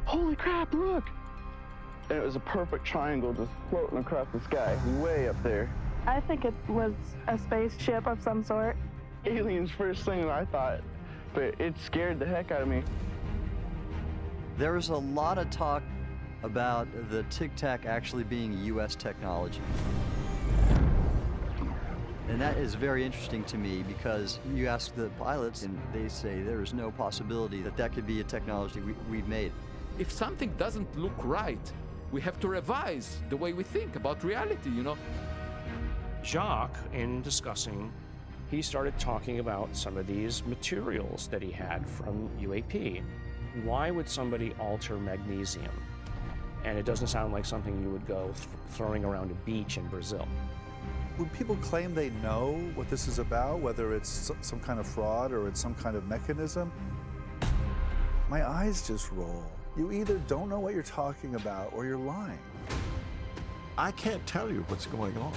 Holy crap, look! And it was a perfect triangle just floating across the sky, way up there. I think it was a spaceship of some sort. Aliens, first thing that I thought, but it scared the heck out of me. There's a lot of talk about the Tic Tac actually being U.S. technology. And that is very interesting to me because you ask the pilots and they say there is no possibility that that could be a technology we've made. If something doesn't look right, we have to revise the way we think about reality, you know? Jacques, in discussing, he started talking about some of these materials that he had from UAP. Why would somebody alter magnesium? And it doesn't sound like something you would go throwing around a beach in Brazil. When people claim they know what this is about, whether it's some kind of fraud or it's some kind of mechanism, my eyes just roll. You either don't know what you're talking about or you're lying. I can't tell you what's going on,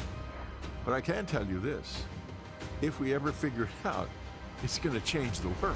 but I can tell you this. If we ever figure it out, it's going to change the world.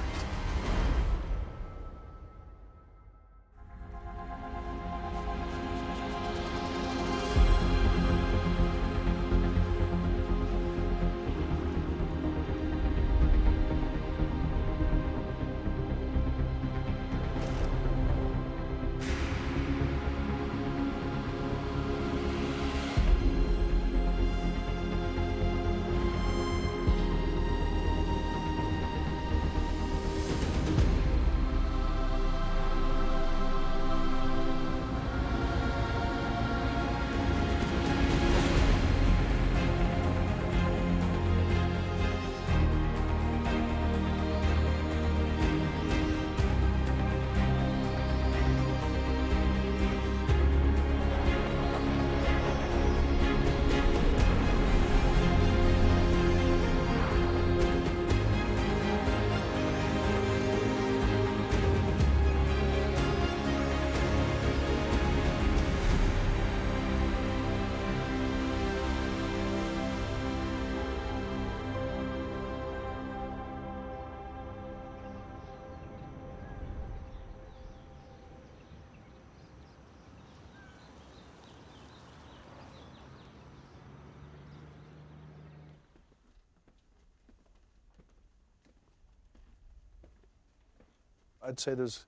I'd say there's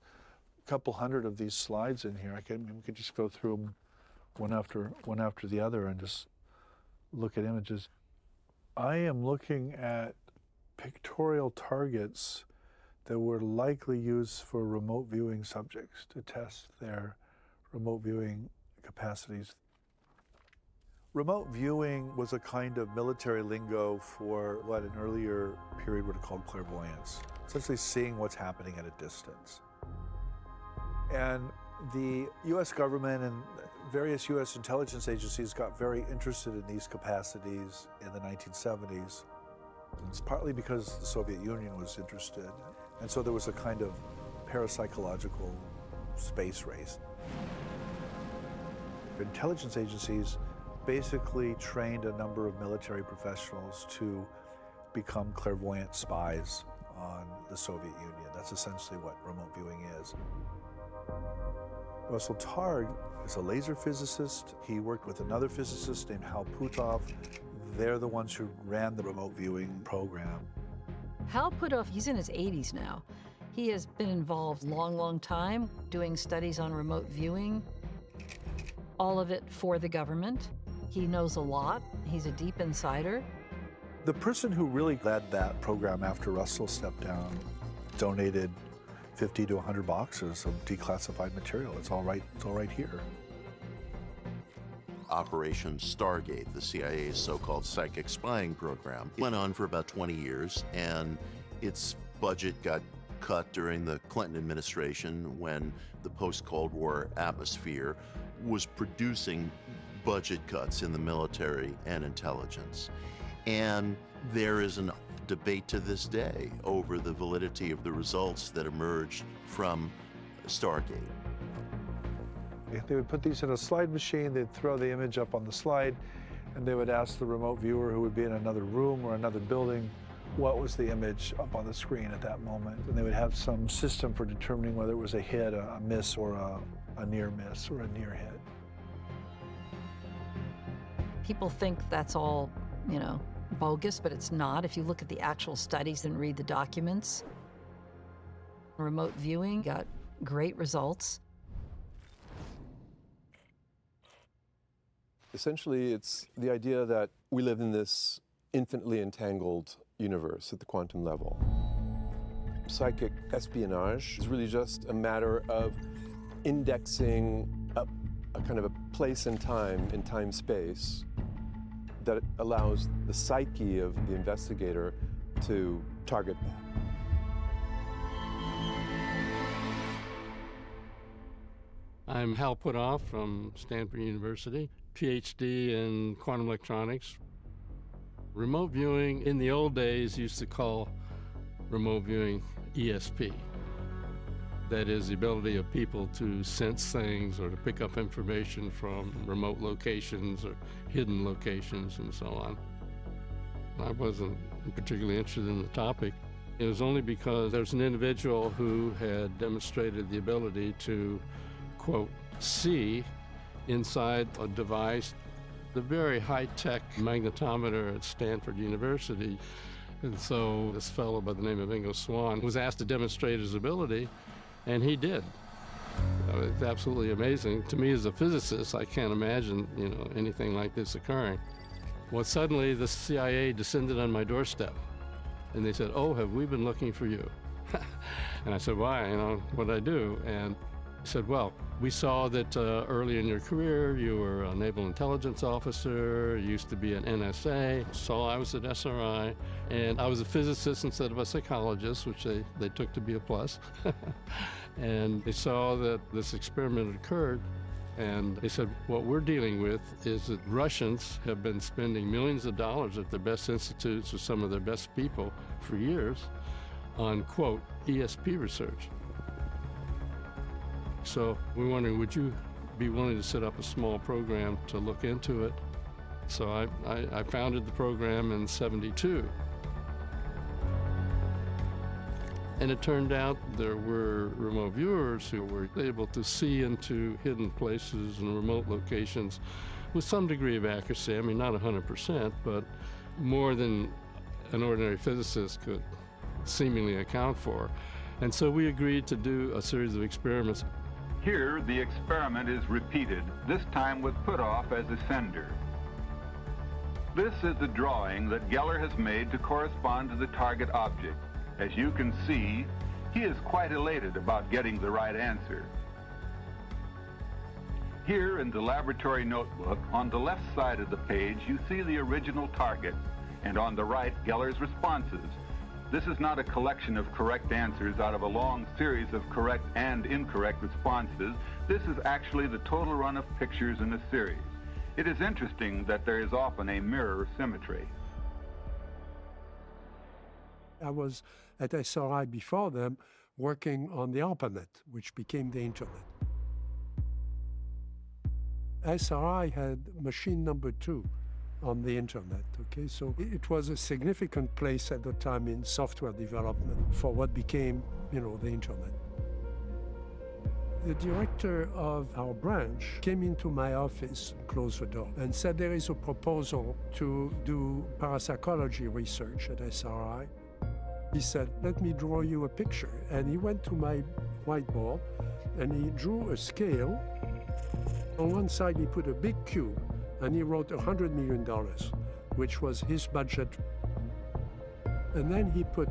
a couple hundred of these slides in here. We could just go through them one after the other and just look at images. I am looking at pictorial targets that were likely used for remote viewing subjects to test their remote viewing capacities. Remote viewing was a kind of military lingo for what an earlier period would have called clairvoyance, essentially seeing what's happening at a distance. And the US government and various US intelligence agencies got very interested in these capacities in the 1970s. And it's partly because the Soviet Union was interested. And so there was a kind of parapsychological space race. Intelligence agencies basically trained a number of military professionals to become clairvoyant spies on the Soviet Union. That's essentially what remote viewing is. Russell Targ is a laser physicist. He worked with another physicist named Hal Puthoff. They're the ones who ran the remote viewing program. Hal Puthoff, he's in his 80s now. He has been involved a long, long time doing studies on remote viewing, all of it for the government. He knows a lot. He's a deep insider. The person who really led that program after Russell stepped down donated 50 to 100 boxes of declassified material. It's all right here. Operation Stargate, the CIA's so-called psychic spying program, went on for about 20 years, and its budget got cut during the Clinton administration when the post-Cold War atmosphere was producing budget cuts in the military and intelligence. And there is a debate to this day over the validity of the results that emerged from Stargate. They would put these in a slide machine, they'd throw the image up on the slide, and they would ask the remote viewer who would be in another room or another building what was the image up on the screen at that moment. And they would have some system for determining whether it was a hit, a miss, or a near miss, or a near hit. People think that's all, bogus, but it's not. If you look at the actual studies and read the documents, remote viewing got great results. Essentially, it's the idea that we live in this infinitely entangled universe at the quantum level. Psychic espionage is really just a matter of indexing a kind of a place and time in time-space that allows the psyche of the investigator to target that. I'm Hal Putoff from Stanford University, PhD in quantum electronics. Remote viewing, in the old days, used to call remote viewing ESP. That is the ability of people to sense things or to pick up information from remote locations or hidden locations and so on. I wasn't particularly interested in the topic. It was only because there's an individual who had demonstrated the ability to, quote, see inside a device, the very high-tech magnetometer at Stanford University. And so this fellow by the name of Ingo Swann was asked to demonstrate his ability, and he did. It's absolutely amazing. To me as a physicist, I can't imagine, anything like this occurring. Well, suddenly the CIA descended on my doorstep, and they said, "Oh, have we been looking for you?" And I said, "Why? What'd I do?" And he said, "Well, we saw that early in your career you were a naval intelligence officer, you used to be an NSA, saw I was at SRI, and I was a physicist instead of a psychologist," which they took to be a plus. And they saw that this experiment occurred, and they said, what we're dealing with is that Russians have been spending millions of dollars at their best institutes with some of their best people for years on, quote, ESP research. So we're wondering, would you be willing to set up a small program to look into it? So I founded the program in '72. And it turned out there were remote viewers who were able to see into hidden places and remote locations with some degree of accuracy. I mean, not 100%, but more than an ordinary physicist could seemingly account for. And so we agreed to do a series of experiments. Here, the experiment is repeated, this time with Putoff as a sender. This is the drawing that Geller has made to correspond to the target object. As you can see, he is quite elated about getting the right answer. Here in the laboratory notebook, on the left side of the page, you see the original target, and on the right, Geller's responses. This is not a collection of correct answers out of a long series of correct and incorrect responses. This is actually the total run of pictures in a series. It is interesting that there is often a mirror symmetry. I was at SRI before them working on the ARPANET, which became the Internet. SRI had machine number 2 on the Internet, okay? So it was a significant place at the time in software development for what became, the Internet. The director of our branch came into my office, closed the door, and said there is a proposal to do parapsychology research at SRI. He said, "Let me draw you a picture." And he went to my whiteboard and he drew a scale. On one side, he put a big cube and he wrote $100 million, which was his budget. And then he put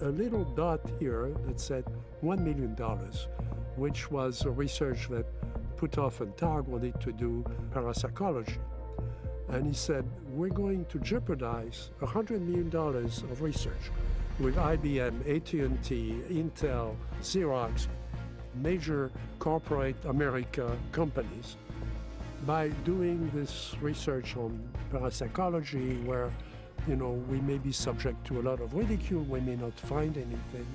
a little dot here that said $1 million, which was a research that Putoff and Targ wanted to do parapsychology. And he said, we're going to jeopardize $100 million of research with IBM, AT&T, Intel, Xerox, major corporate America companies, by doing this research on parapsychology where, we may be subject to a lot of ridicule, we may not find anything.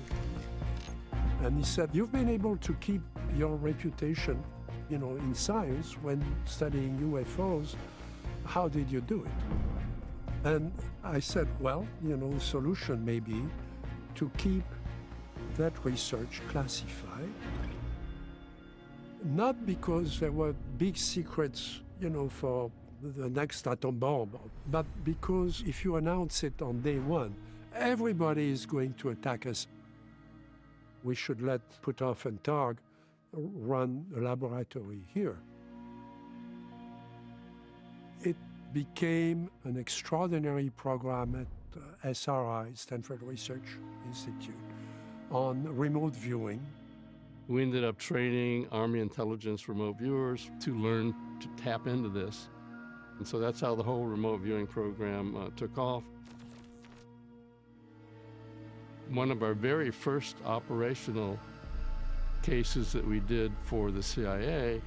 And he said, you've been able to keep your reputation You know, in science, when studying UFOs, how did you do it? And I said, well, you know, the solution may be to keep that research classified, not because there were big secrets, you know, for the next atom bomb, but because if you announce it on day one, everybody is going to attack us. We should let Puthoff and Targ run a laboratory here. It became an extraordinary program at SRI, Stanford Research Institute, on remote viewing. We ended up training Army intelligence remote viewers to learn to tap into this. And so that's how the whole remote viewing program took off. One of our very first operational cases that we did for the CIA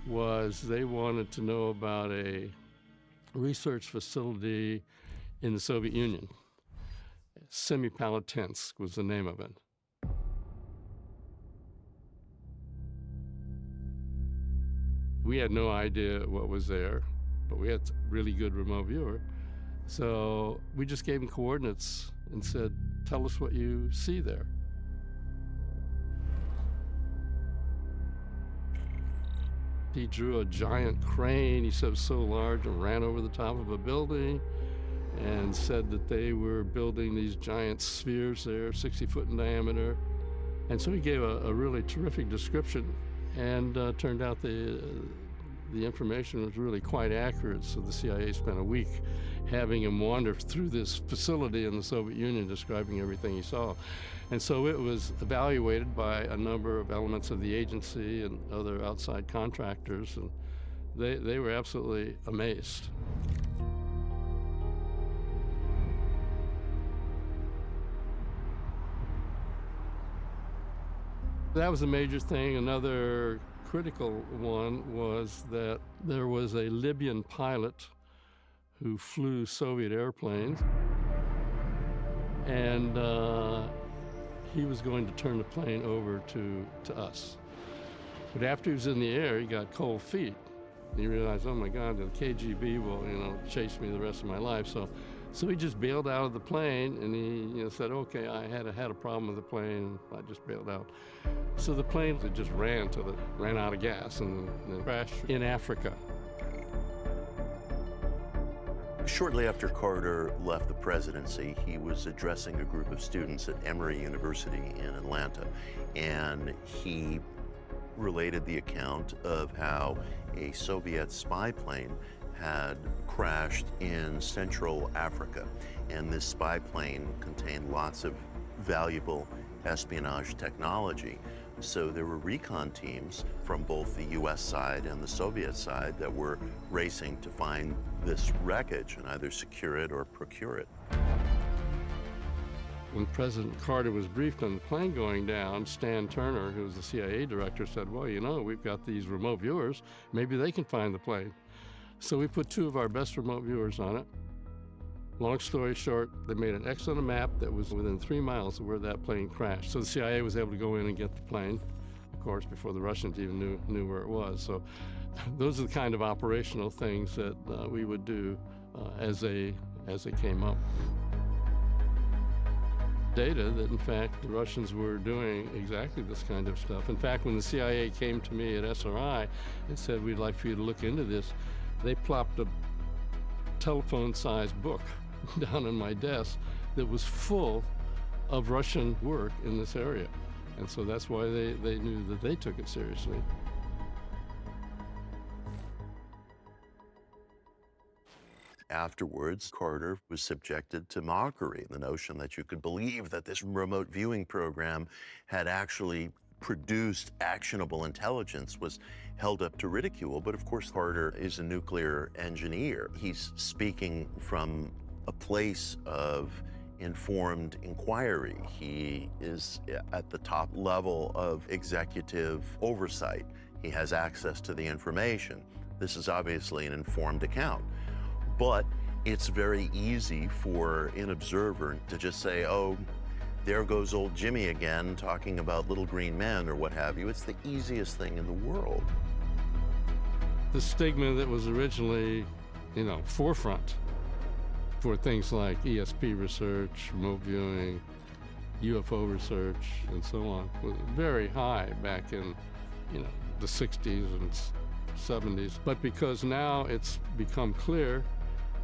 was they wanted to know about a research facility in the Soviet Union. Semipalatinsk was the name of it. We had no idea what was there, but we had a really good remote viewer. So we just gave him coordinates and said, tell us what you see there. He drew a giant crane, he said it was so large, and ran over the top of a building and said that they were building these giant spheres there, 60 foot in diameter. And so he gave a really terrific description, and turned out the information was really quite accurate. So the CIA spent a week having him wander through this facility in the Soviet Union, describing everything he saw. And so it was evaluated by a number of elements of the agency and other outside contractors, and they were absolutely amazed. That was a major thing. Another critical one was that there was a Libyan pilot who flew Soviet airplanes, and he was going to turn the plane over to us. But after he was in the air, he got cold feet. He realized, oh my God, the KGB will, chase me the rest of my life. So he just bailed out of the plane, and he said, okay, I had a problem with the plane, I just bailed out. So the plane just ran till it ran out of gas and crashed in Africa. Shortly after Carter left the presidency, he was addressing a group of students at Emory University in Atlanta, and he related the account of how a Soviet spy plane had crashed in Central Africa, and this spy plane contained lots of valuable espionage technology. So there were recon teams from both the US side and the Soviet side that were racing to find this wreckage and either secure it or procure it. When President Carter was briefed on the plane going down, Stan Turner, who was the CIA director, said, well, we've got these remote viewers, maybe they can find the plane. So we put two of our best remote viewers on it. Long story short, they made an X on a map that was within 3 miles of where that plane crashed. So the CIA was able to go in and get the plane, of course, before the Russians even knew where it was. So those are the kind of operational things that we would do as they came up. Data that, in fact, the Russians were doing exactly this kind of stuff. In fact, when the CIA came to me at SRI and said, we'd like for you to look into this, they plopped a telephone-sized book down on my desk that was full of Russian work in this area. And so that's why they knew that they took it seriously. Afterwards, Carter was subjected to mockery, the notion that you could believe that this remote viewing program had actually produced actionable intelligence was held up to ridicule. But of course, Carter is a nuclear engineer. He's speaking from a place of informed inquiry. He is at the top level of executive oversight. He has access to the information. This is obviously an informed account. But it's very easy for an observer to just say, oh, there goes old Jimmy again talking about little green men or what have you. It's the easiest thing in the world. the stigma that was originally, forefront for things like ESP research, remote viewing, UFO research, and so on, was very high back in, the 60s and 70s. But because now it's become clear,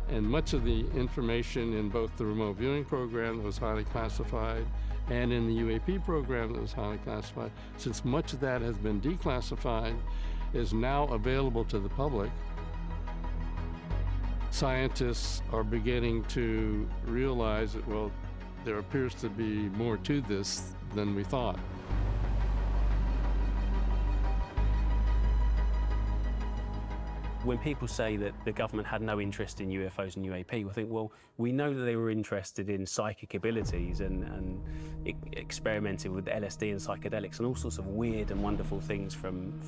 and much of the information in both the remote viewing program that was highly classified and in the UAP program that was highly classified, since much of that has been declassified, is now available to the public, scientists are beginning to realize that, well, there appears to be more to this than we thought. When people say that the government had no interest in UFOs and UAP, we think, well, we know that they were interested in psychic abilities and experimenting with LSD and psychedelics and all sorts of weird and wonderful things from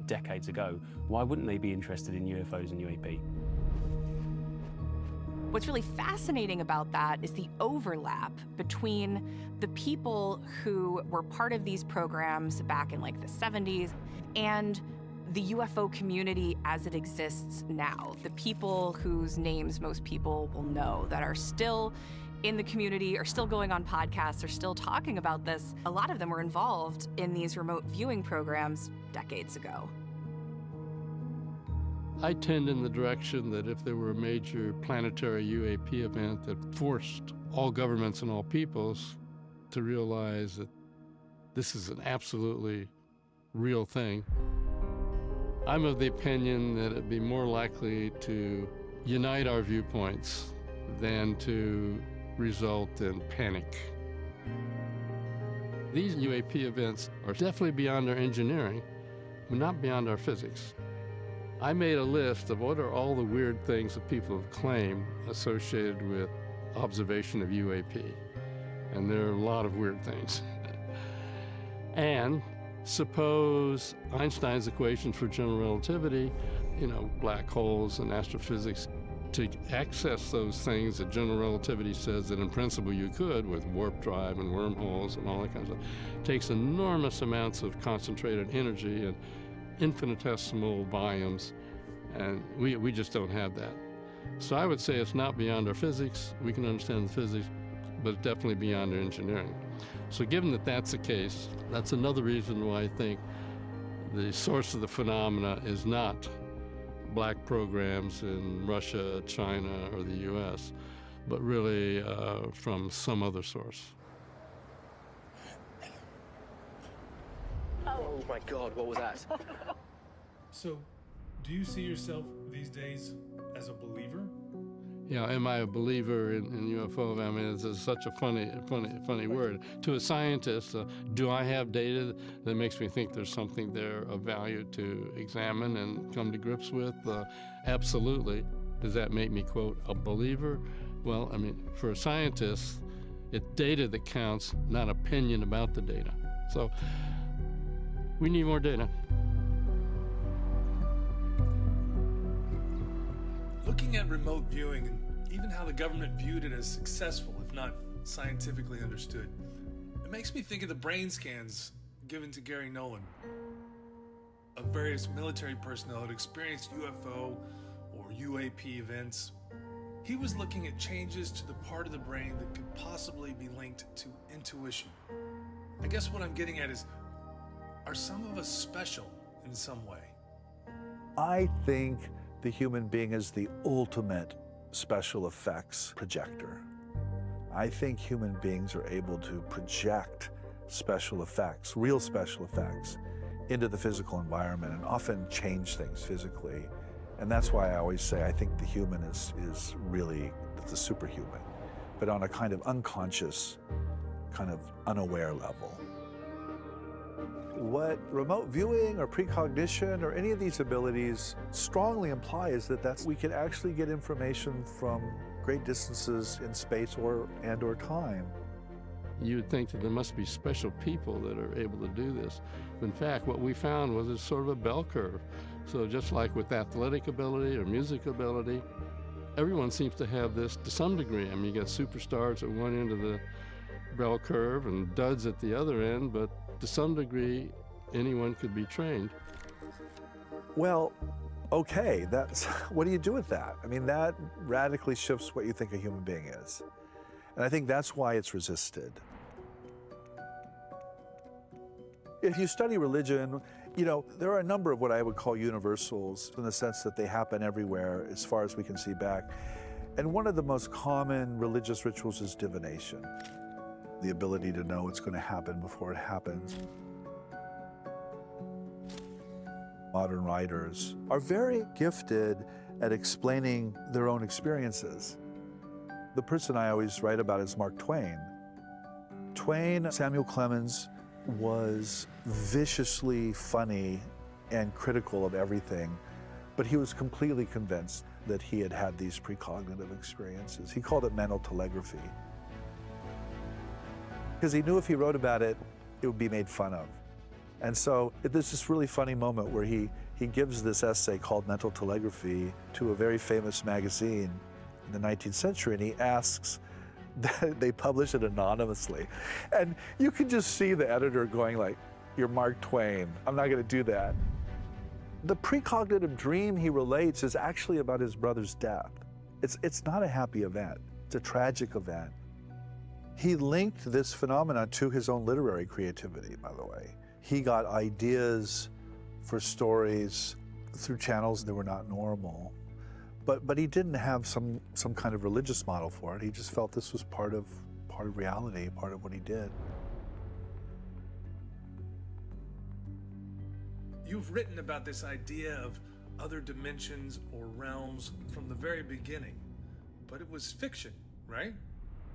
decades ago. Why wouldn't they be interested in UFOs and UAP? What's really fascinating about that is the overlap between the people who were part of these programs back in like the 70s and the UFO community as it exists now. The people whose names most people will know that are still in the community, are still going on podcasts, are still talking about this. A lot of them were involved in these remote viewing programs decades ago. I tend in the direction that if there were a major planetary UAP event that forced all governments and all peoples to realize that this is an absolutely real thing, I'm of the opinion that it'd be more likely to unite our viewpoints than to result in panic. These UAP events are definitely beyond our engineering, but not beyond our physics. I made a list of what are all the weird things that people have claimed associated with observation of UAP. And there are a lot of weird things. And suppose Einstein's equations for general relativity, black holes and astrophysics, to access those things that general relativity says that in principle you could with warp drive and wormholes and all that kind of stuff, takes enormous amounts of concentrated energy and infinitesimal volumes, and we just don't have that. So I would say it's not beyond our physics. We can understand the physics, but it's definitely beyond our engineering. So given that that's the case, that's another reason why I think the source of the phenomena is not black programs in Russia, China, or the US, but really from some other source. Oh my God, what was that? So, do you see yourself these days as a believer? Am I a believer in UFO? I mean, it's such a funny word. To a scientist, do I have data that makes me think there's something there of value to examine and come to grips with? Absolutely. Does that make me, quote, a believer? Well, I mean, for a scientist, it's data that counts, not opinion about the data. So we need more data. Looking at remote viewing and even how the government viewed it as successful, if not scientifically understood, it makes me think of the brain scans given to Gary Nolan of various military personnel that experienced UFO or UAP events. He was looking at changes to the part of the brain that could possibly be linked to intuition. I guess what I'm getting at is, are some of us special in some way? I think the human being is the ultimate special effects projector. I think human beings are able to project special effects, real special effects, into the physical environment and often change things physically. And that's why I always say I think the human is really the superhuman, but on a kind of unconscious, kind of unaware level. What remote viewing or precognition or any of these abilities strongly imply is that we can actually get information from great distances in space or time. You would think that there must be special people that are able to do this. In fact, what we found was it's sort of a bell curve. So just like with athletic ability or music ability, everyone seems to have this to some degree. I mean, you got superstars at one end of the bell curve and duds at the other end, but to some degree, anyone could be trained. Well, okay, that's, what do you do with that? I mean, that radically shifts what you think a human being is. And I think that's why it's resisted. If you study religion, you know, there are a number of what I would call universals in the sense that they happen everywhere as far as we can see back. And one of the most common religious rituals is divination, the ability to know what's going to happen before it happens. Modern writers are very gifted at explaining their own experiences. The person I always write about is Mark Twain. Samuel Clemens, was viciously funny and critical of everything, but he was completely convinced that he had had these precognitive experiences. He called it mental telegraphy. Because he knew if he wrote about it, it would be made fun of. And so there's this really funny moment where he gives this essay called Mental Telegraphy to a very famous magazine in the 19th century, and he asks that they publish it anonymously. And you can just see the editor going like, you're Mark Twain, I'm not gonna do that. The precognitive dream he relates is actually about his brother's death. It's not a happy event, it's a tragic event. He linked this phenomenon to his own literary creativity, by the way. He got ideas for stories through channels that were not normal. But he didn't have some kind of religious model for it. He just felt this was part of reality, part of what he did. You've written about this idea of other dimensions or realms from the very beginning, but it was fiction, right?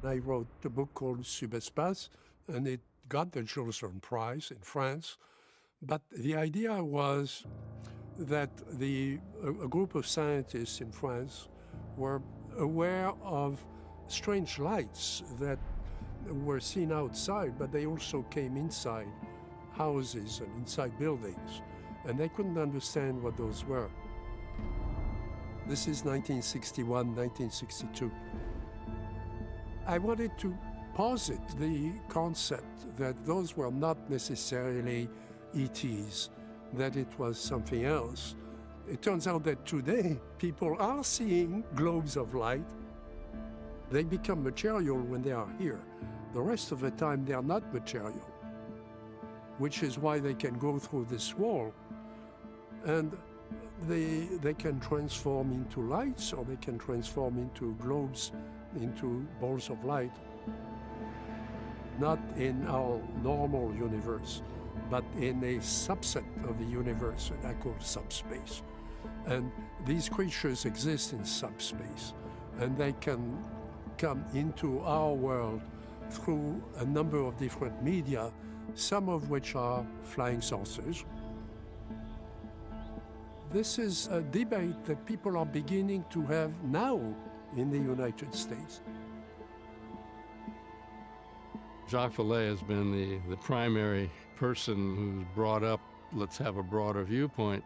I wrote a book called Subespace, and it got the Jules Verne Prize in France. But the idea was that a group of scientists in France were aware of strange lights that were seen outside, but they also came inside houses and inside buildings, and they couldn't understand what those were. This is 1961, 1962. I wanted to posit the concept that those were not necessarily ETs, that it was something else. It turns out that today, people are seeing globes of light. They become material when they are here. The rest of the time, they are not material, which is why they can go through this wall. And they can transform into lights, or they can transform into globes, into balls of light. Not in our normal universe, but in a subset of the universe that I call subspace. And these creatures exist in subspace, and they can come into our world through a number of different media, some of which are flying saucers. This is a debate that people are beginning to have now in the United States. Jacques Vallée has been the primary person who's brought up, let's have a broader viewpoint,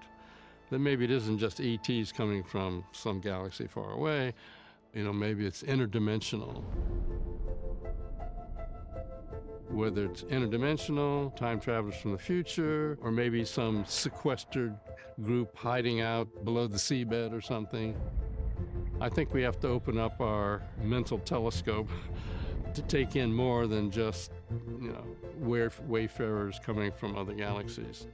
that maybe it isn't just ETs coming from some galaxy far away, you know, maybe it's interdimensional. Whether it's interdimensional, time travelers from the future, or maybe some sequestered group hiding out below the seabed or something. I think we have to open up our mental telescope to take in more than just, you know, wayfarers coming from other galaxies.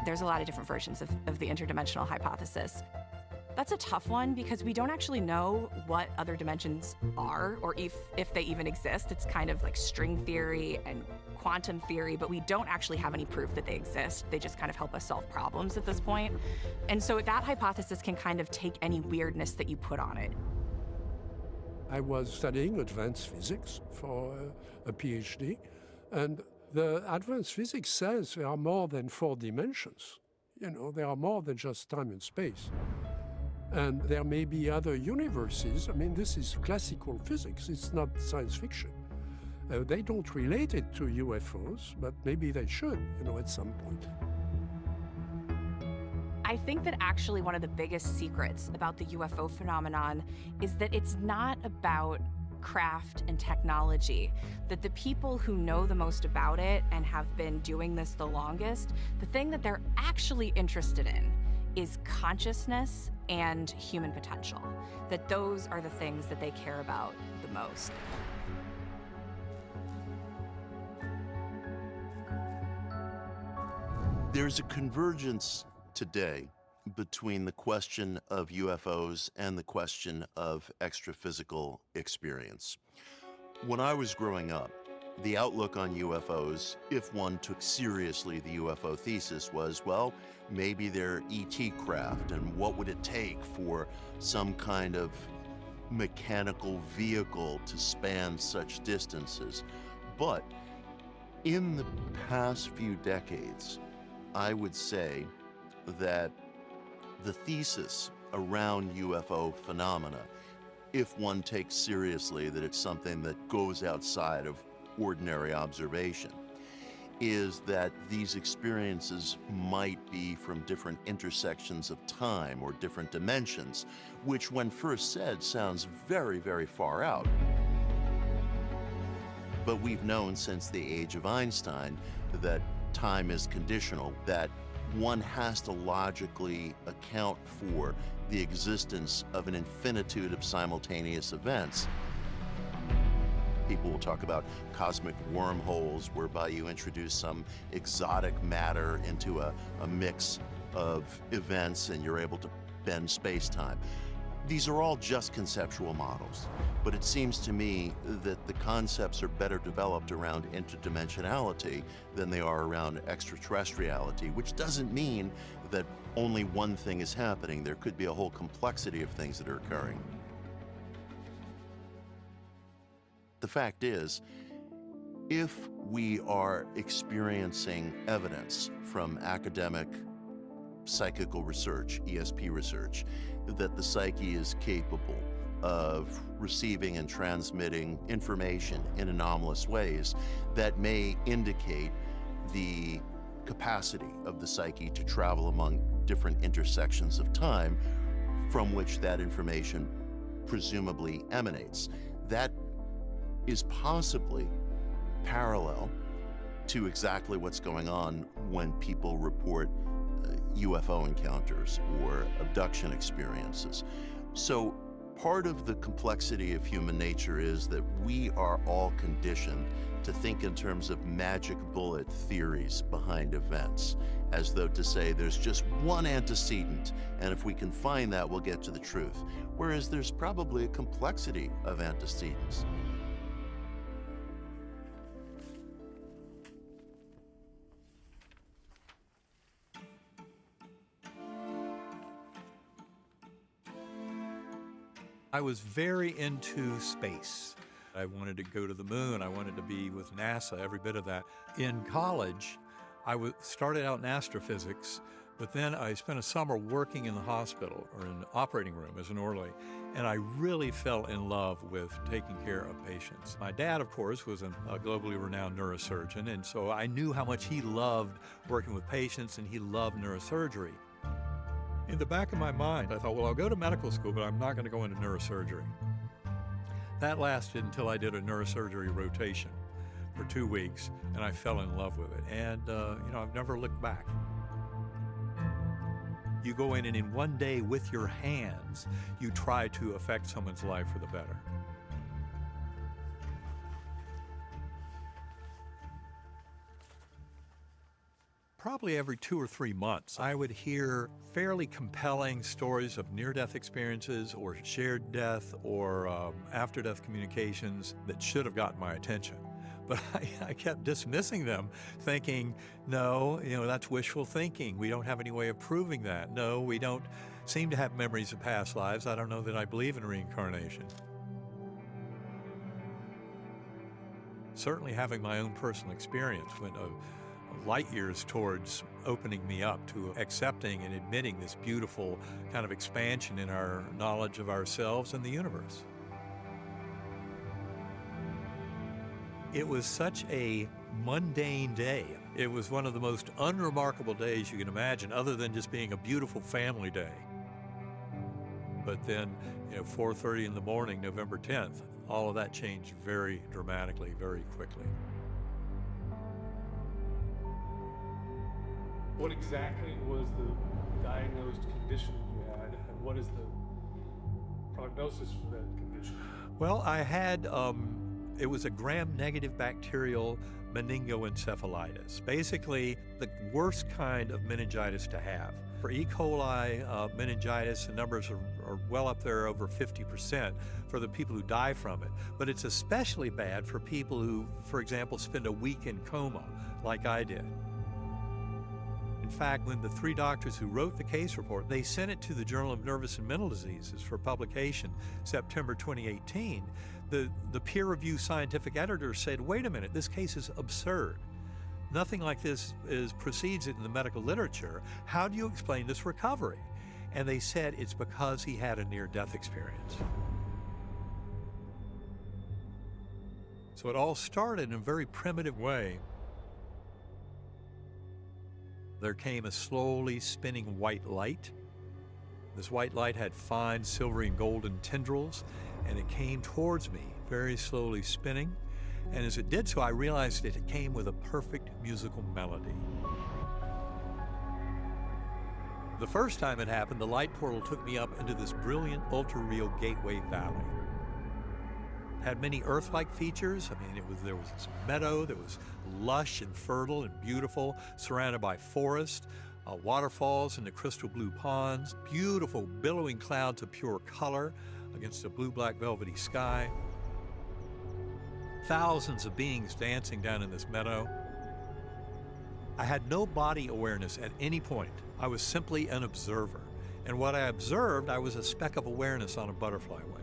There's a lot of different versions of the interdimensional hypothesis. That's a tough one because we don't actually know what other dimensions are or if they even exist. It's kind of like string theory and quantum theory, but we don't actually have any proof that they exist. They just kind of help us solve problems at this point. And so that hypothesis can kind of take any weirdness that you put on it. I was studying advanced physics for a PhD, and the advanced physics says there are more than 4 dimensions. You know, there are more than just time and space. And there may be other universes. I mean, this is classical physics. It's not science fiction. They don't relate it to UFOs, but maybe they should, you know, at some point. I think that actually one of the biggest secrets about the UFO phenomenon is that it's not about craft and technology, that the people who know the most about it and have been doing this the longest, the thing that they're actually interested in is consciousness and human potential, that those are the things that they care about the most. There's a convergence today between the question of UFOs and the question of extraphysical experience. When I was growing up, the outlook on UFOs, if one took seriously the UFO thesis, was, well, maybe they're ET craft, and what would it take for some kind of mechanical vehicle to span such distances? But in the past few decades, I would say that the thesis around UFO phenomena, if one takes seriously that it's something that goes outside of ordinary observation, is that these experiences might be from different intersections of time or different dimensions, which when first said sounds very, very far out. But we've known since the age of Einstein that time is conditional, that one has to logically account for the existence of an infinitude of simultaneous events. People will talk about cosmic wormholes, whereby you introduce some exotic matter into a mix of events and you're able to bend space-time. These are all just conceptual models, but it seems to me that the concepts are better developed around interdimensionality than they are around extraterrestriality, which doesn't mean that only one thing is happening. There could be a whole complexity of things that are occurring. The fact is, if we are experiencing evidence from academic psychical research, ESP research, that the psyche is capable of receiving and transmitting information in anomalous ways that may indicate the capacity of the psyche to travel among different intersections of time from which that information presumably emanates. That is possibly parallel to exactly what's going on when people report UFO encounters or abduction experiences. So part of the complexity of human nature is that we are all conditioned to think in terms of magic bullet theories behind events, as though to say there's just one antecedent, and if we can find that, we'll get to the truth. Whereas there's probably a complexity of antecedents. I was very into space. I wanted to go to the moon. I wanted to be with NASA, every bit of that. In college, I started out in astrophysics, but then I spent a summer working in the hospital or in the operating room as an orderly, and I really fell in love with taking care of patients. My dad, of course, was a globally renowned neurosurgeon, and so I knew how much he loved working with patients, and he loved neurosurgery. In the back of my mind, I thought, well, I'll go to medical school, but I'm not going to go into neurosurgery. That lasted until I did a neurosurgery rotation for 2 weeks, and I fell in love with it. And, I've never looked back. You go in, and in one day, with your hands, you try to affect someone's life for the better. Probably every 2 or 3 months, I would hear fairly compelling stories of near-death experiences or shared death or after-death communications that should have gotten my attention. But I kept dismissing them, thinking, no, that's wishful thinking. We don't have any way of proving that. No, we don't seem to have memories of past lives. I don't know that I believe in reincarnation. Certainly having my own personal experience went light years towards opening me up to accepting and admitting this beautiful kind of expansion in our knowledge of ourselves and the universe. It was such a mundane day. It was one of the most unremarkable days you can imagine, other than just being a beautiful family day. But then, 4:30 in the morning, November 10th, all of that changed very dramatically, very quickly. What exactly was the diagnosed condition you had, and what is the prognosis for that condition? Well, I had, it was a gram-negative bacterial meningoencephalitis, basically the worst kind of meningitis to have. For E. coli meningitis, the numbers are well up there, over 50% for the people who die from it. But it's especially bad for people who, for example, spend a week in coma, like I did. In fact, when the 3 doctors who wrote the case report, they sent it to the Journal of Nervous and Mental Diseases for publication September 2018, the peer-reviewed scientific editor said, wait a minute, this case is absurd. Nothing like this precedes it in the medical literature. How do you explain this recovery? And they said it's because he had a near-death experience. So it all started in a very primitive way. There came a slowly spinning white light. This white light had fine silvery and golden tendrils, and it came towards me, very slowly spinning. And as it did so, I realized that it came with a perfect musical melody. The first time it happened, the light portal took me up into this brilliant, ultra-real Gateway Valley. It had many Earth-like features. I mean, there was this meadow that was lush and fertile and beautiful, surrounded by forest, waterfalls and the crystal blue ponds, beautiful billowing clouds of pure color against a blue-black velvety sky. Thousands of beings dancing down in this meadow. I had no body awareness at any point. I was simply an observer. And what I observed, I was a speck of awareness on a butterfly wing.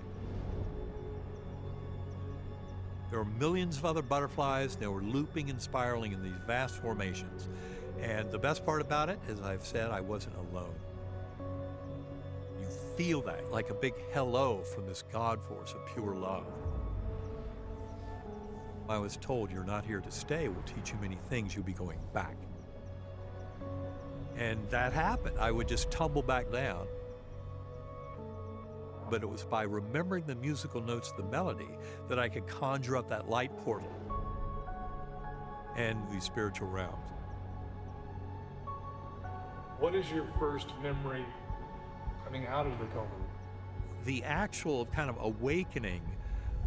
There were millions of other butterflies. They were looping and spiraling in these vast formations. And the best part about it, as I've said, I wasn't alone. You feel that, like a big hello from this God force of pure love. I was told, you're not here to stay. We'll teach you many things. You'll be going back. And that happened. I would just tumble back down. But it was by remembering the musical notes of the melody that I could conjure up that light portal and these spiritual realms. What is your first memory coming out of the coma? The actual kind of awakening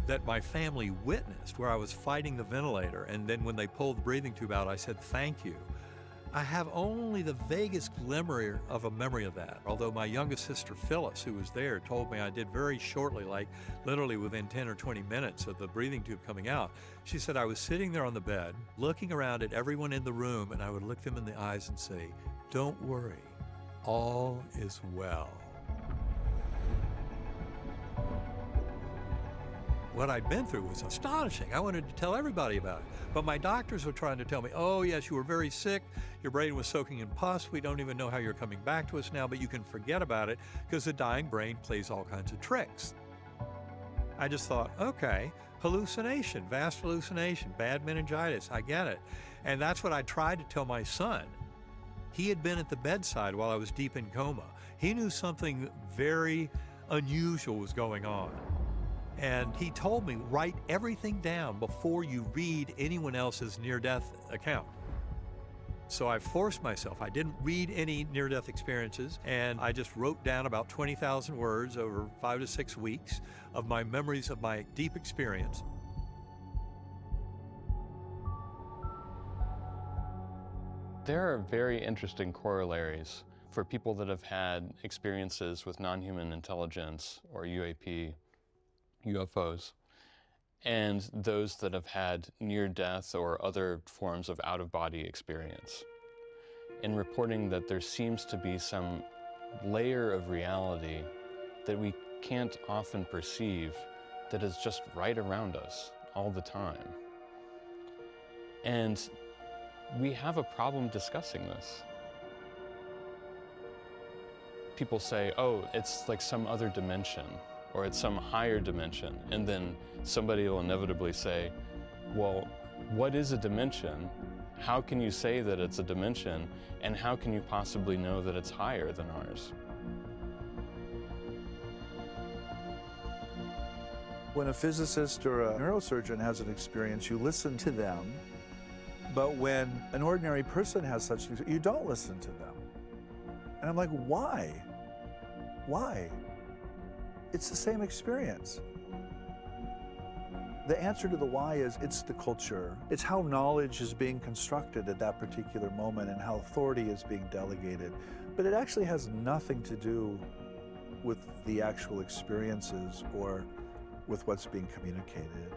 that my family witnessed, where I was fighting the ventilator, and then when they pulled the breathing tube out, I said, thank you. I have only the vaguest glimmer of a memory of that, although my youngest sister, Phyllis, who was there, told me I did very shortly, like literally within 10 or 20 minutes of the breathing tube coming out. She said I was sitting there on the bed, looking around at everyone in the room, and I would look them in the eyes and say, don't worry, all is well. What I'd been through was astonishing. I wanted to tell everybody about it. But my doctors were trying to tell me, oh yes, you were very sick, your brain was soaking in pus, we don't even know how you're coming back to us now, but you can forget about it because the dying brain plays all kinds of tricks. I just thought, okay, hallucination, vast hallucination, bad meningitis, I get it. And that's what I tried to tell my son. He had been at the bedside while I was deep in coma. He knew something very unusual was going on. And he told me, write everything down before you read anyone else's near-death account. So I forced myself. I didn't read any near-death experiences, and I just wrote down about 20,000 words over 5 to 6 weeks of my memories of my deep experience. There are very interesting corollaries for people that have had experiences with non-human intelligence or UAP, UFOs, and those that have had near-death or other forms of out-of-body experience, in reporting that there seems to be some layer of reality that we can't often perceive that is just right around us all the time. And we have a problem discussing this. People say, oh, it's like some other dimension, or it's some higher dimension, and then somebody will inevitably say, well, what is a dimension? How can you say that it's a dimension, and how can you possibly know that it's higher than ours? When a physicist or a neurosurgeon has an experience, you listen to them, but when an ordinary person has such an experience, you don't listen to them. And I'm like, why? Why? It's the same experience. The answer to the why is it's the culture. It's how knowledge is being constructed at that particular moment and how authority is being delegated. But it actually has nothing to do with the actual experiences or with what's being communicated.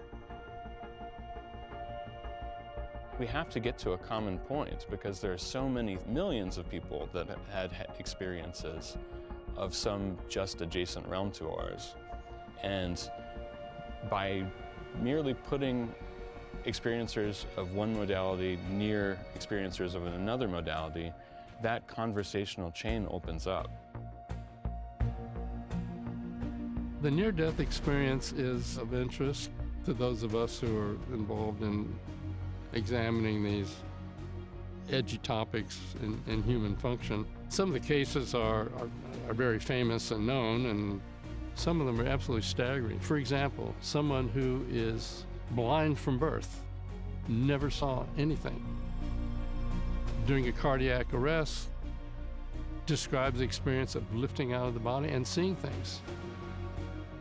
We have to get to a common point because there are so many millions of people that had experiences of some just adjacent realm to ours. And by merely putting experiencers of one modality near experiencers of another modality, that conversational chain opens up. The near-death experience is of interest to those of us who are involved in examining these edgy topics in human function. Some of the cases are very famous and known, and some of them are absolutely staggering. For example, someone who is blind from birth, never saw anything. During a cardiac arrest, describes the experience of lifting out of the body and seeing things,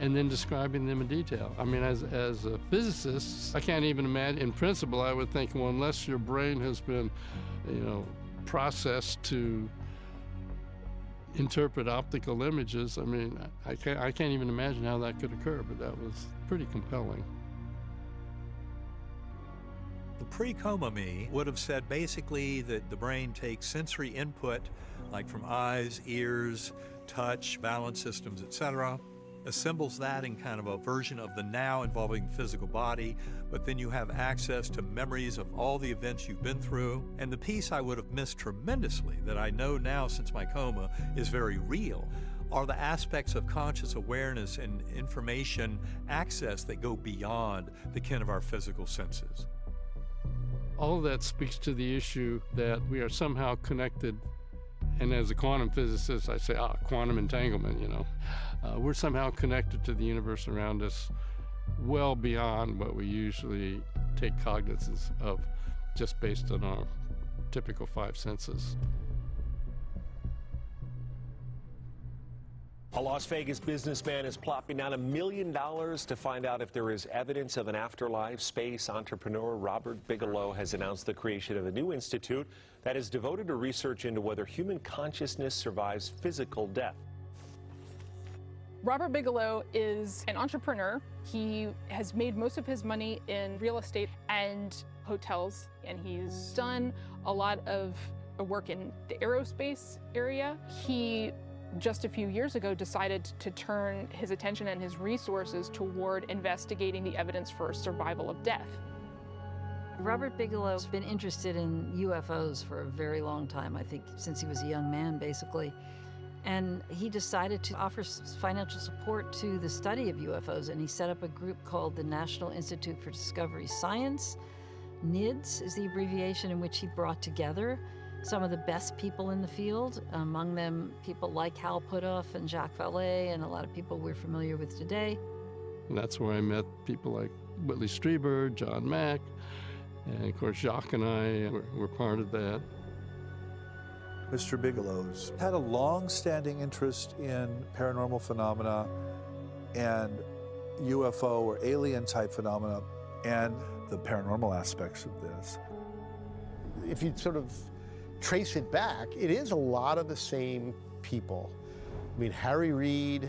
and then describing them in detail. I mean, as a physicist, I can't even imagine. In principle, I would think, well, unless your brain has been, processed to interpret optical images, I mean, I can't even imagine how that could occur, but that was pretty compelling. The pre-coma me would have said basically that the brain takes sensory input, like from eyes, ears, touch, balance systems, etc., assembles that in kind of a version of the now involving the physical body, but then you have access to memories of all the events you've been through. And the piece I would have missed tremendously that I know now since my coma is very real are the aspects of conscious awareness and information access that go beyond the ken of our physical senses. All of that speaks to the issue that we are somehow connected. And as a quantum physicist, I say, quantum entanglement, we're somehow connected to the universe around us well beyond what we usually take cognizance of just based on our typical five senses. A Las Vegas businessman is plopping down $1 million to find out if there is evidence of an afterlife. Space entrepreneur Robert Bigelow has announced the creation of a new institute that is devoted to research into whether human consciousness survives physical death. Robert Bigelow is an entrepreneur. He has made most of his money in real estate and hotels, and he's done a lot of work in the aerospace area. He just a few years ago decided to turn his attention and his resources toward investigating the evidence for survival of death. Robert Bigelow's been interested in UFOs for a very long time, I think since he was a young man, basically. And he decided to offer financial support to the study of UFOs, and he set up a group called the National Institute for Discovery Science. NIDS is the abbreviation, in which he brought together some of the best people in the field, among them people like Hal Puthoff and Jacques Vallée and a lot of people we're familiar with today. And that's where I met people like Whitley Strieber, John Mack, and of course Jacques and I were part of that. Mr. Bigelow's had a long-standing interest in paranormal phenomena and UFO or alien-type phenomena and the paranormal aspects of this. If you sort of trace it back, it is a lot of the same people. I mean, Harry Reid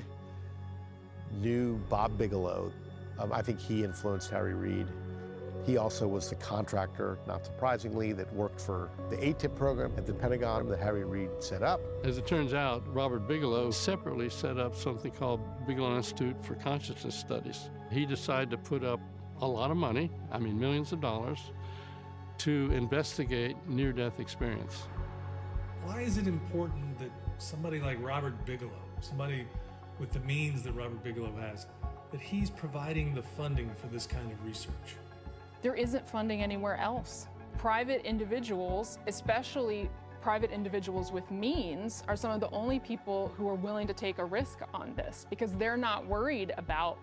knew Bob Bigelow. I think he influenced Harry Reid. He also was the contractor, not surprisingly, that worked for the ATIP program at the Pentagon that Harry Reid set up. As it turns out, Robert Bigelow separately set up something called Bigelow Institute for Consciousness Studies. He decided to put up a lot of money, I mean millions of dollars, to investigate near-death experience. Why is it important that somebody like Robert Bigelow, somebody with the means that Robert Bigelow has, that he's providing the funding for this kind of research? There isn't funding anywhere else. Private individuals, especially private individuals with means, are some of the only people who are willing to take a risk on this because they're not worried about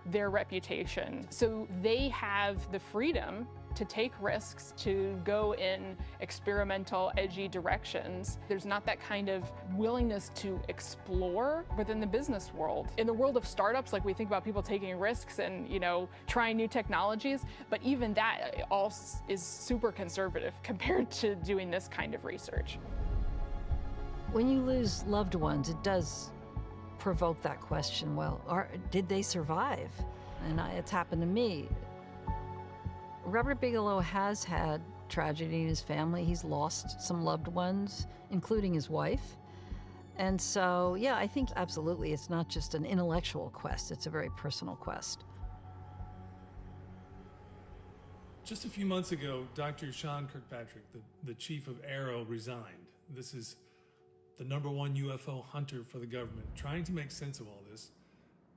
their reputation. So they have the freedom to take risks, to go in experimental, edgy directions. There's not that kind of willingness to explore within the business world. In the world of startups, like we think about people taking risks and, you know, trying new technologies, but even that all is super conservative compared to doing this kind of research. When you lose loved ones, it does provoke that question, well, did they survive? And it's happened to me. Robert Bigelow has had tragedy in his family. He's lost some loved ones, including his wife. And so, yeah, I think absolutely it's not just an intellectual quest, it's a very personal quest. Just a few months ago, Dr. Sean Kirkpatrick, the chief of AARO, resigned. This is the #1 UFO hunter for the government, trying to make sense of all this.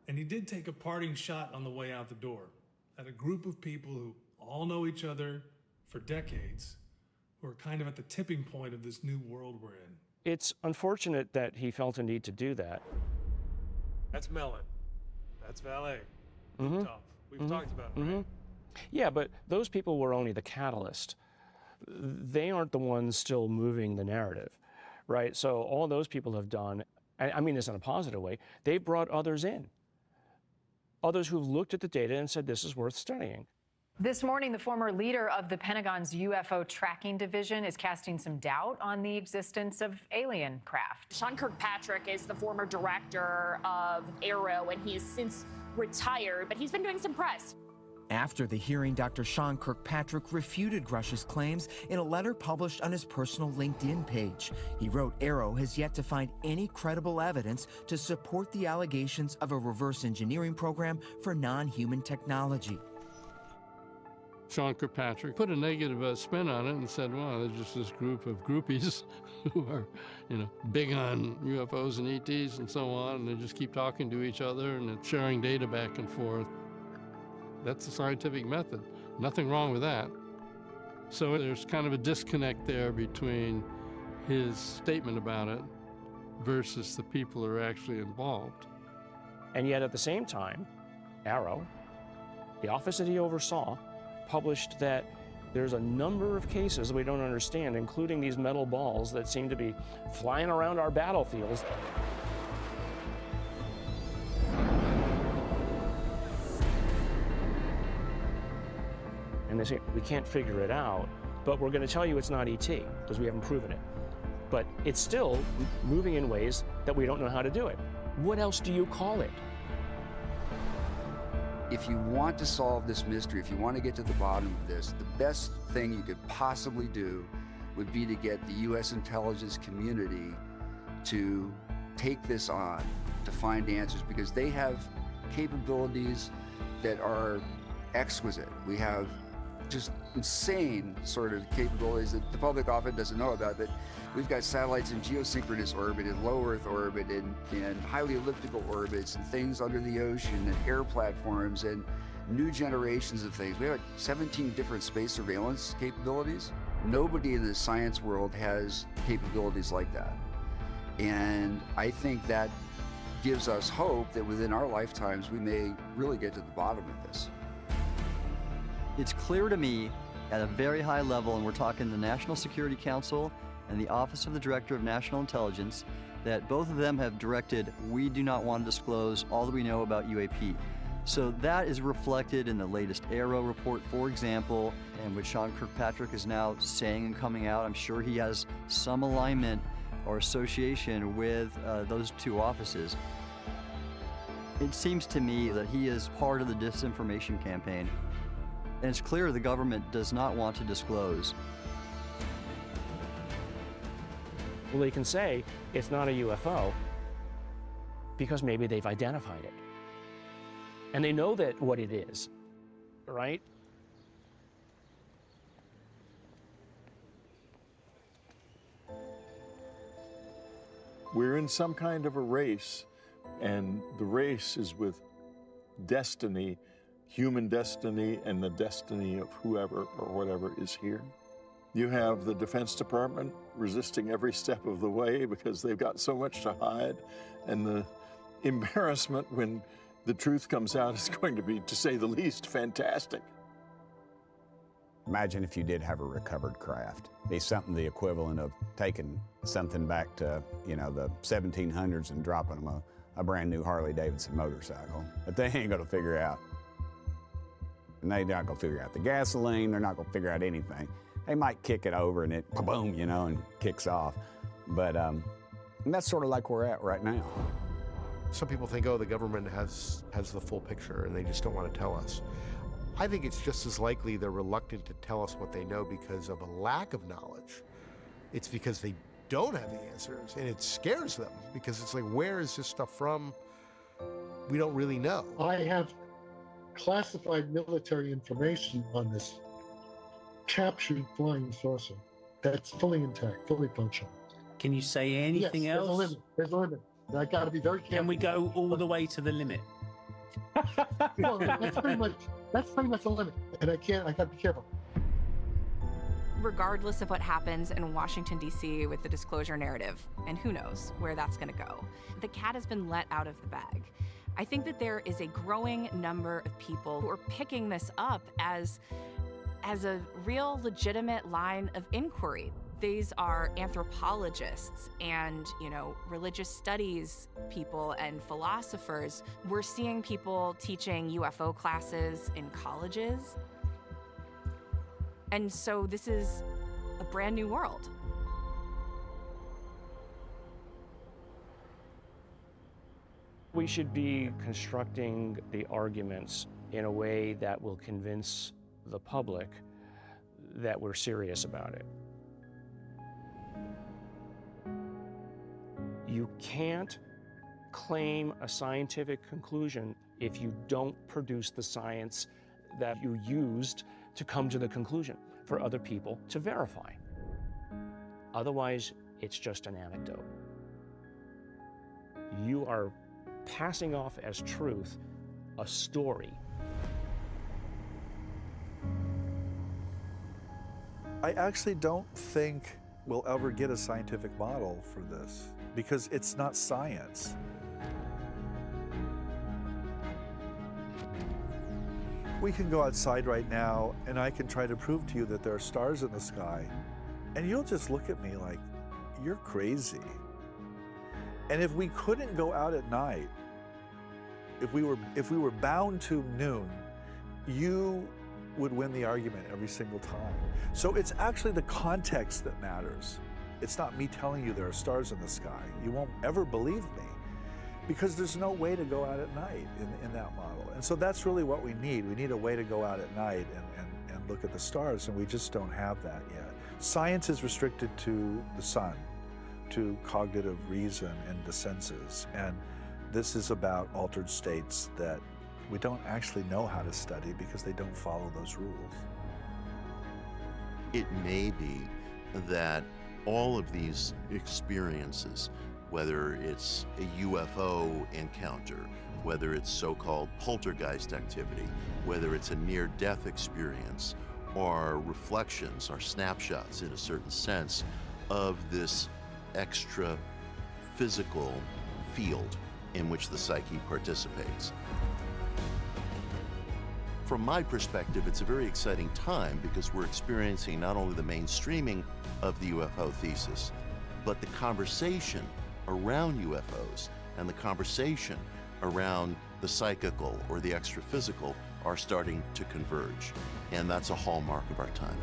And he did take a parting shot on the way out the door at a group of people who all know each other for decades, who are kind of at the tipping point of this new world we're in. It's unfortunate that he felt a need to do that. That's Mellon. That's Valet. Mm-hmm. Tough. We've talked about it, right? Yeah, but those people were only the catalyst. They aren't the ones still moving the narrative, right? So all those people have done, I mean this in a positive way, they've brought others in. Others who've looked at the data and said this is worth studying. This morning, the former leader of the Pentagon's UFO tracking division is casting some doubt on the existence of alien craft. Sean Kirkpatrick is the former director of AARO, and he has since retired, but he's been doing some press. After the hearing, Dr. Sean Kirkpatrick refuted Grush's claims in a letter published on his personal LinkedIn page. He wrote, AARO has yet to find any credible evidence to support the allegations of a reverse engineering program for non-human technology. Sean Kirkpatrick put a negative spin on it and said, well, there's just this group of groupies who are, you know, big on UFOs and ETs and so on, and they just keep talking to each other and sharing data back and forth. That's the scientific method. Nothing wrong with that. So there's kind of a disconnect there between his statement about it versus the people who are actually involved. And yet at the same time, AARO, the office that he oversaw, published that there's a number of cases that we don't understand, including these metal balls that seem to be flying around our battlefields. And they say, we can't figure it out, but we're going to tell you it's not ET, because we haven't proven it. But it's still moving in ways that we don't know how to do it. What else do you call it? If you want to solve this mystery, if you want to get to the bottom of this, the best thing you could possibly do would be to get the U.S. intelligence community to take this on, to find answers, because they have capabilities that are exquisite. We have just insane sort of capabilities that the public often doesn't know about, but we've got satellites in geosynchronous orbit, in low Earth orbit, in highly elliptical orbits, and things under the ocean, and air platforms, and new generations of things. We have 17 different space surveillance capabilities. Nobody in the science world has capabilities like that. And I think that gives us hope that within our lifetimes we may really get to the bottom of this. It's clear to me at a very high level, and we're talking the National Security Council and the Office of the Director of National Intelligence, that both of them have directed, we do not want to disclose all that we know about UAP. So that is reflected in the latest AARO report, for example, and what Sean Kirkpatrick is now saying and coming out. I'm sure he has some alignment or association with those two offices. It seems to me that he is part of the disinformation campaign. And it's clear the government does not want to disclose. Well, they can say it's not a UFO because maybe they've identified it. And they know that what it is, right? We're in some kind of a race, and the race is with destiny, human destiny, and the destiny of whoever or whatever is here. You have the Defense Department resisting every step of the way because they've got so much to hide, and the embarrassment when the truth comes out is going to be, to say the least, fantastic. Imagine if you did have a recovered craft. It'd be something the equivalent of taking something back to, the 1700s and dropping them a brand new Harley-Davidson motorcycle. But they ain't gonna figure out. And they're not gonna figure out the gasoline, they're not gonna figure out anything. They might kick it over and it, boom, and kicks off. But and that's sort of like where we're at right now. Some people think, oh, the government has the full picture and they just don't want to tell us. I think it's just as likely they're reluctant to tell us what they know because of a lack of knowledge. It's because they don't have the answers, and it scares them because it's like, where is this stuff from? We don't really know. I have classified military information on this captured flying saucer that's fully intact, fully functional. Can you say anything Yes, else? There's a limit. I got to be very careful. Can we go all the way to the limit? Well, that's pretty much the limit, and I got to be careful. Regardless of what happens in Washington, D.C. with the disclosure narrative, and who knows where that's going to go, the cat has been let out of the bag. I think that there is a growing number of people who are picking this up as a real legitimate line of inquiry. These are anthropologists and, religious studies people and philosophers. We're seeing people teaching UFO classes in colleges. And so this is a brand new world. We should be constructing the arguments in a way that will convince the public that we're serious about it. You can't claim a scientific conclusion if you don't produce the science that you used to come to the conclusion for other people to verify. Otherwise, it's just an anecdote. You are passing off as truth a story. I actually don't think we'll ever get a scientific model for this because it's not science. We can go outside right now and I can try to prove to you that there are stars in the sky, and you'll just look at me like, you're crazy. And if we couldn't go out at night, if we were bound to noon, you would win the argument every single time. So it's actually the context that matters. It's not me telling you there are stars in the sky. You won't ever believe me because there's no way to go out at night in that model. And so that's really what we need. We need a way to go out at night and look at the stars, and we just don't have that yet. Science is restricted to the sun, to cognitive reason and the senses. And this is about altered states that we don't actually know how to study because they don't follow those rules. It may be that all of these experiences, whether it's a UFO encounter, whether it's so-called poltergeist activity, whether it's a near-death experience, or reflections or snapshots in a certain sense of this extra physical field in which the psyche participates. From my perspective, it's a very exciting time because we're experiencing not only the mainstreaming of the UFO thesis, but the conversation around UFOs and the conversation around the psychical or the extra-physical are starting to converge. And that's a hallmark of our time.